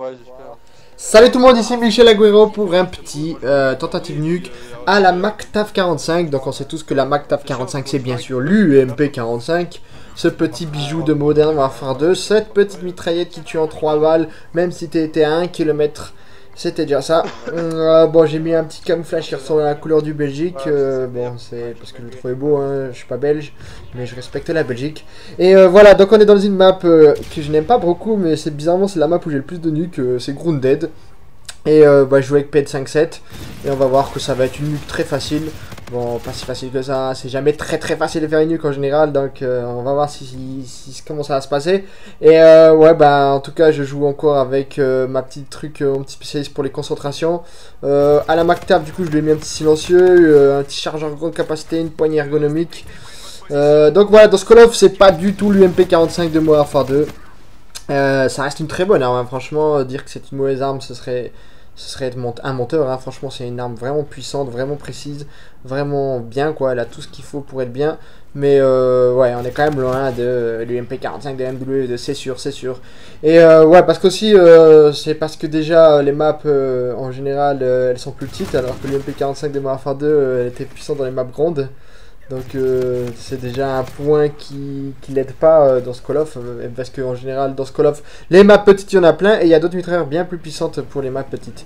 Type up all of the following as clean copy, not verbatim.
Ouais, j'espère. Salut tout le monde, ici Michel Agüero pour un petit tentative nuke à la MacTav 45. Donc on sait tous que la MacTav 45 c'est bien sûr l'UMP 45. Ce petit bijou de Modern Warfare 2, cette petite mitraillette qui tue en 3 balles, même si tu étais à 1 km. C'était déjà ça. Bon, j'ai mis un petit camouflage qui ressemble à la couleur du Belgique. Bon, c'est parce que je le trouvais beau, hein. Je suis pas belge, mais je respecte la Belgique. Et voilà, donc on est dans une map que je n'aime pas beaucoup, mais c'est bizarrement c'est la map où j'ai le plus de nuques, c'est Grounded. Et bah, je joue avec Ped57 et on va voir que ça va être une nuque très facile. Bon, pas si facile que ça, c'est jamais très facile de faire une nuque en général, donc on va voir comment ça va se passer. Et ouais, bah en tout cas, je joue encore avec ma petite truc, mon petit spécialiste pour les concentrations. À la MacTav, du coup, je lui ai mis un petit silencieux, un petit chargeur grande capacité, une poignée ergonomique. Donc voilà, dans ce Call of, c'est pas du tout l'UMP 45 de Modern Warfare 2. Ça reste une très bonne arme, hein. Franchement, dire que c'est une mauvaise arme, ce serait être un menteur, hein. Franchement, c'est une arme vraiment puissante, vraiment précise, vraiment bien, quoi. Elle a tout ce qu'il faut pour être bien. Mais ouais, on est quand même loin de l'UMP 45 de MW, c'est sûr, c'est sûr. Et ouais, parce qu'aussi, c'est parce que déjà, les maps, en général, elles sont plus petites, alors que l'UMP 45 de Modern Warfare 2, elle était puissante dans les maps grandes. Donc c'est déjà un point qui l'aide pas dans ce Call of, parce qu'en général dans ce Call of, les maps petites il y en a plein et il y a d'autres mitrailleurs bien plus puissantes pour les maps petites.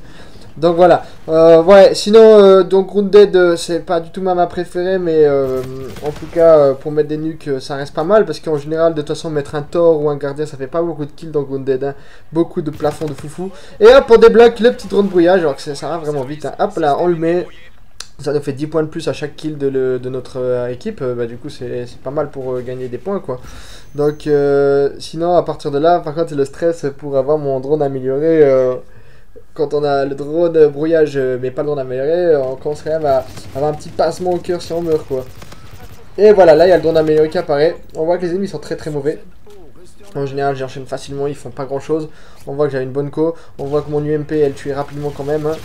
Donc voilà, ouais, sinon donc Grounded c'est pas du tout ma map préférée, mais en tout cas pour mettre des nukes ça reste pas mal, parce qu'en général de toute façon mettre un Thor ou un gardien ça fait pas beaucoup de kills dans Grounded, hein. Beaucoup de plafonds de foufou. Et hop on débloque le petit drone brouillage, alors que ça va vraiment vite, hein. Hop là on le met. Ça nous fait 10 points de plus à chaque kill de notre équipe, bah, du coup c'est pas mal pour gagner des points, quoi. Donc sinon à partir de là, par contre c'est le stress pour avoir mon drone amélioré. Quand on a le drone brouillage mais pas le drone amélioré, on commence quand même à avoir un petit passement au cœur si on meurt, quoi. Et voilà, là il y a le drone amélioré qui apparaît. On voit que les ennemis sont très mauvais. En général j'enchaîne facilement, ils font pas grand chose. On voit que j'ai une bonne co, on voit que mon UMP elle tue rapidement quand même, hein.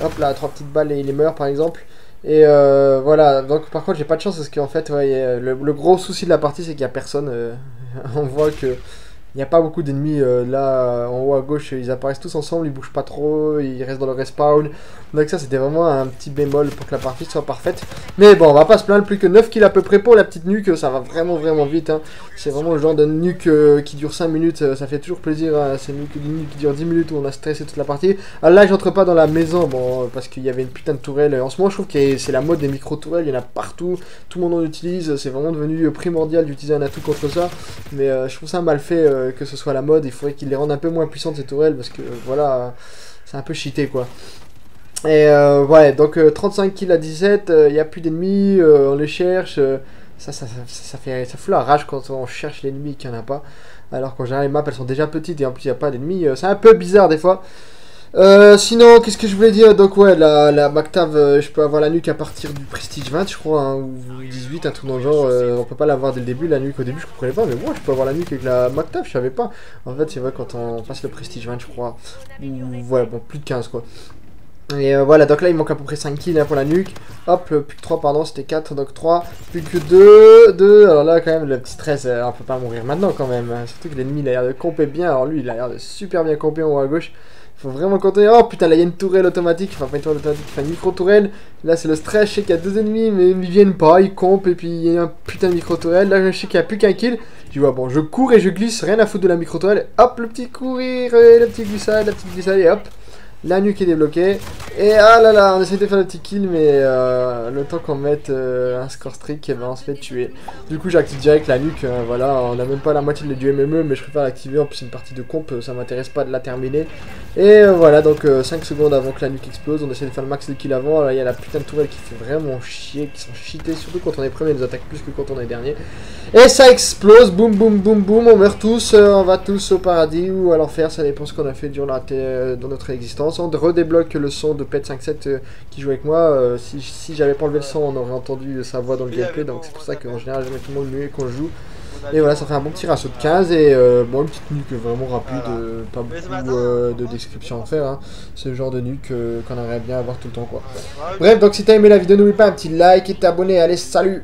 Hop là, 3 petites balles et il meurt par exemple. Et voilà, donc par contre j'ai pas de chance parce qu'en fait ouais, le gros souci de la partie c'est qu'il y a personne. On voit que il n'y a pas beaucoup d'ennemis là en haut à gauche, ils apparaissent tous ensemble, ils bougent pas trop, ils restent dans le respawn. Donc ça c'était vraiment un petit bémol pour que la partie soit parfaite. Mais bon, on va pas se plaindre, plus que 9 kills à peu près pour la petite nuque, ça va vraiment vite, hein. C'est vraiment le genre de nuque qui dure 5 minutes, ça fait toujours plaisir, hein. C'est une nuque qui dure 10 minutes où on a stressé toute la partie. Alors là j'entre pas dans la maison, bon, parce qu'il y avait une putain de tourelle. En ce moment je trouve que c'est la mode des micro-tourelles, il y en a partout, tout le monde en utilise, c'est vraiment devenu primordial d'utiliser un atout contre ça. Mais je trouve ça mal fait que ce soit la mode, il faudrait qu'ils les rendent un peu moins puissantes ces tourelles, parce que voilà, c'est un peu cheaté, quoi. Et ouais, donc 35 kills à 17, il n'y a plus d'ennemis, on les cherche, ça fout la rage quand on cherche l'ennemi et qu'il n'y en a pas, alors qu'en général les maps elles sont déjà petites et en plus il n'y a pas d'ennemis, c'est un peu bizarre des fois. Sinon, qu'est-ce que je voulais dire? Donc ouais, la MacTav, je peux avoir la nuque à partir du Prestige 20, je crois, hein, ou 18, un truc dans le genre. On peut pas l'avoir dès le début, la nuque au début, je comprenais pas, mais moi, je peux avoir la nuque avec la MacTav, je savais pas. En fait, c'est vrai, quand on passe le Prestige 20, je crois, ou voilà, bon, plus de 15, quoi. Et voilà, donc là, il manque à peu près 5 kills, hein, pour la nuque. Hop, plus que 3, pardon, c'était 4, donc 3, plus que 2. Alors là, quand même, le petit stress, on peut pas mourir maintenant, quand même. Surtout que l'ennemi, il a l'air de camper bien, alors lui, il a l'air de super bien camper en haut à gauche. Faut vraiment compter. Oh putain, là il y a une tourelle automatique. Enfin, pas une tourelle automatique, enfin une micro-tourelle. Là c'est le stress. Je sais qu'il y a 2 ennemis, mais ils viennent pas. Ils campent et puis il y a un putain de micro-tourelle. Là je sais qu'il n'y a plus qu'un kill. Tu vois, bon, je cours et je glisse. Rien à foutre de la micro-tourelle. Hop, le petit courir, le petit glissade, la petite glissade et hop. La nuque est débloquée. Et ah là là, on essaie de faire le petit kill, mais le temps qu'on mette un score strict, eh ben, on se fait tuer. Du coup, j'active direct la nuque. Voilà, on n'a même pas la moitié du MME, mais je préfère l'activer. En plus, c'est une partie de comp, ça m'intéresse pas de la terminer. Et voilà, donc 5 secondes avant que la nuque explose, on essaie de faire le max de kills avant. Là, il y a la putain de tourelle qui fait vraiment chier, qui sont cheatés, surtout quand on est premier, ils nous attaquent plus que quand on est dernier. Et ça explose, boum boum boum boum, on meurt tous, on va tous au paradis ou à l'enfer, ça dépend ce qu'on a fait durant dans notre existence. On redébloque le son de Ped57 qui joue avec moi. Si j'avais pas enlevé le son, on aurait entendu sa voix dans le gameplay, donc c'est pour ça qu'en général je mets tout le monde muet quand je joue. Et voilà, ça fait un bon petit ratio de 15 et bon, une petite nuque vraiment rapide, pas beaucoup de description à faire, hein. C'est le genre de nuque qu'on aimerait bien avoir tout le temps, quoi. Bref, donc si t'as aimé la vidéo, n'oublie pas un petit like et t'abonner. Allez, salut!